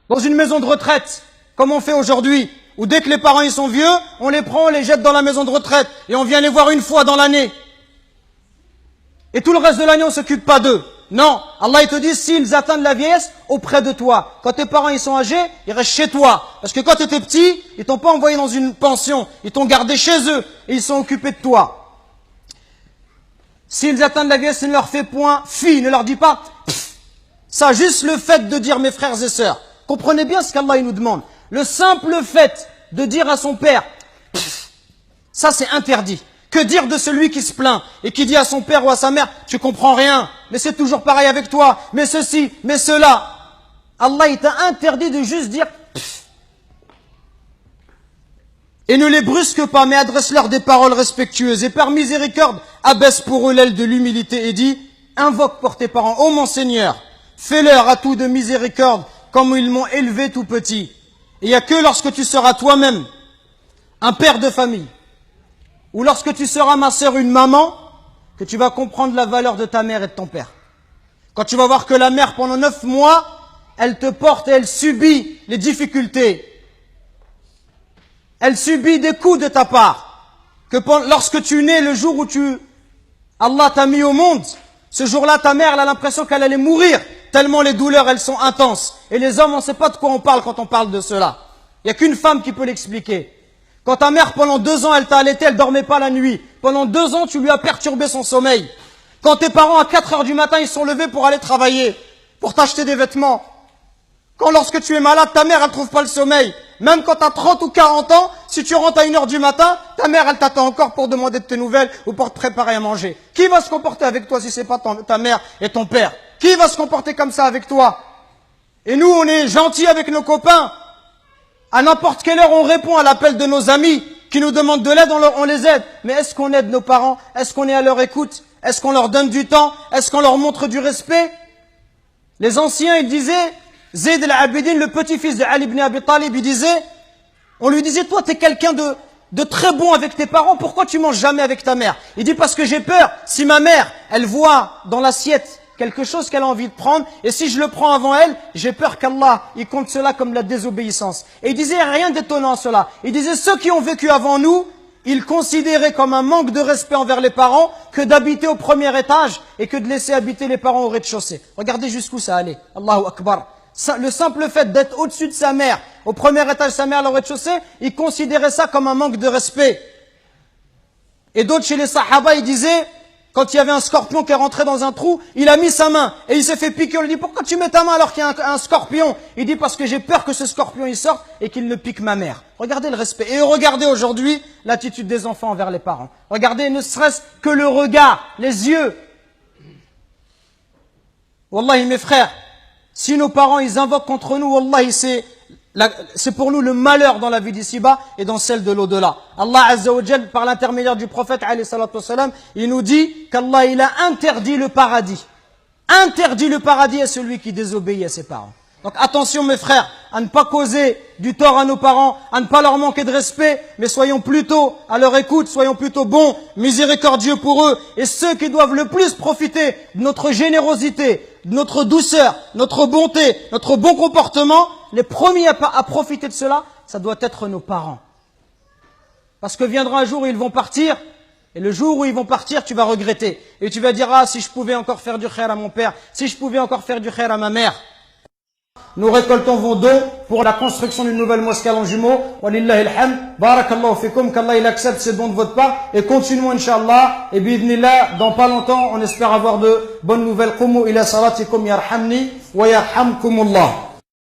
dans une maison de retraite, comme on fait aujourd'hui, où dès que les parents ils sont vieux, on les prend, on les jette dans la maison de retraite, et on vient les voir une fois dans l'année. Et tout le reste de l'année, on s'occupe pas d'eux. Non, Allah il te dit, s'ils atteignent la vieillesse, auprès de toi. Quand tes parents ils sont âgés, ils restent chez toi. Parce que quand tu étais petit, ils t'ont pas envoyé dans une pension, ils t'ont gardé chez eux, et ils sont occupés de toi. S'ils atteignent la vieillesse, ne leur fais point fi, ne leur dis pas pff. Ça, juste le fait de dire mes frères et sœurs. Comprenez bien ce qu'Allah il nous demande. Le simple fait de dire à son père, pff, ça c'est interdit. Que dire de celui qui se plaint et qui dit à son père ou à sa mère, tu comprends rien, mais c'est toujours pareil avec toi, mais ceci, mais cela. Allah il t'a interdit de juste dire pff. Et ne les brusque pas, mais adresse-leur des paroles respectueuses. Et par miséricorde, abaisse pour eux l'aile de l'humilité et dit, invoque pour tes parents, ô mon Seigneur, fais-leur à tout de miséricorde, comme ils m'ont élevé tout petit. Et il n'y a que lorsque tu seras toi-même un père de famille, ou lorsque tu seras ma sœur, une maman, que tu vas comprendre la valeur de ta mère et de ton père. Quand tu vas voir que la mère, pendant 9 mois, elle te porte et elle subit les difficultés. Elle subit des coups de ta part. Que lorsque tu nais, le jour où Allah t'a mis au monde, ce jour-là, ta mère, elle a l'impression qu'elle allait mourir, tellement les douleurs, elles sont intenses. Et les hommes, on ne sait pas de quoi on parle quand on parle de cela. Il n'y a qu'une femme qui peut l'expliquer. Quand ta mère, pendant 2 ans, elle t'a allaité, elle dormait pas la nuit. Pendant 2 ans, tu lui as perturbé son sommeil. Quand tes parents, à 4 heures du matin, ils sont levés pour aller travailler, pour t'acheter des vêtements. Quand lorsque tu es malade, ta mère, elle trouve pas le sommeil. Même quand tu as 30 ou 40 ans, si tu rentres à 1 heure du matin, ta mère, elle t'attend encore pour demander de tes nouvelles ou pour te préparer à manger. Qui va se comporter avec toi si c'est pas ta mère et ton père? Qui va se comporter comme ça avec toi? Et nous, on est gentils avec nos copains. À n'importe quelle heure, on répond à l'appel de nos amis qui nous demandent de l'aide, on les aide. Mais est-ce qu'on aide nos parents? Est-ce qu'on est à leur écoute? Est-ce qu'on leur donne du temps? Est-ce qu'on leur montre du respect? Les anciens, ils disaient, Zayd al-Abidin, le petit-fils de Ali ibn Abi Talib, on lui disait, toi, t'es quelqu'un de très bon avec tes parents, pourquoi tu manges jamais avec ta mère? Il dit, parce que j'ai peur, si ma mère, elle voit dans l'assiette quelque chose qu'elle a envie de prendre, et si je le prends avant elle, j'ai peur qu'Allah, il compte cela comme la désobéissance. Et il disait rien d'étonnant cela. Il disait, ceux qui ont vécu avant nous, ils considéraient comme un manque de respect envers les parents que d'habiter au premier étage et que de laisser habiter les parents au rez-de-chaussée. Regardez jusqu'où ça allait. Allahu Akbar. Le simple fait d'être au-dessus de sa mère, au premier étage de sa mère, au rez-de-chaussée, ils considéraient ça comme un manque de respect. Et d'autres chez les Sahaba, ils disaient, quand il y avait un scorpion qui est rentré dans un trou, il a mis sa main et il s'est fait piquer. On lui dit, pourquoi tu mets ta main alors qu'il y a un scorpion? Il dit, parce que j'ai peur que ce scorpion il sorte et qu'il ne pique ma mère. Regardez le respect. Et regardez aujourd'hui l'attitude des enfants envers les parents. Regardez ne serait-ce que le regard, les yeux. Wallahi mes frères, si nos parents ils invoquent contre nous, wallahi c'est pour nous le malheur dans la vie d'ici-bas et dans celle de l'au-delà. Allah Azza wa Jal, par l'intermédiaire du prophète alayhi salatu wassalam, il nous dit qu'Allah il a interdit le paradis. Interdit le paradis à celui qui désobéit à ses parents. Donc attention mes frères, à ne pas causer du tort à nos parents, à ne pas leur manquer de respect, mais soyons plutôt à leur écoute, soyons plutôt bons, miséricordieux pour eux. Et ceux qui doivent le plus profiter de notre générosité, de notre douceur, notre bonté, notre bon comportement, les premiers à profiter de cela, ça doit être nos parents. Parce que viendra un jour où ils vont partir, et le jour où ils vont partir, tu vas regretter. Et tu vas dire, ah, si je pouvais encore faire du khair à mon père, si je pouvais encore faire du khair à ma mère. Nous récoltons vos dons pour la construction d'une nouvelle mosquée à Longjumeau. Walillahi alhamd. Barakallahu fikum. Qu'Allah il accepte ces dons de votre part. Et continuons, Inch'Allah. Et bi'idhnillah, dans pas longtemps, on espère avoir de bonnes nouvelles. Qumu ila salatikum yarhamni wa yarhamkumullah.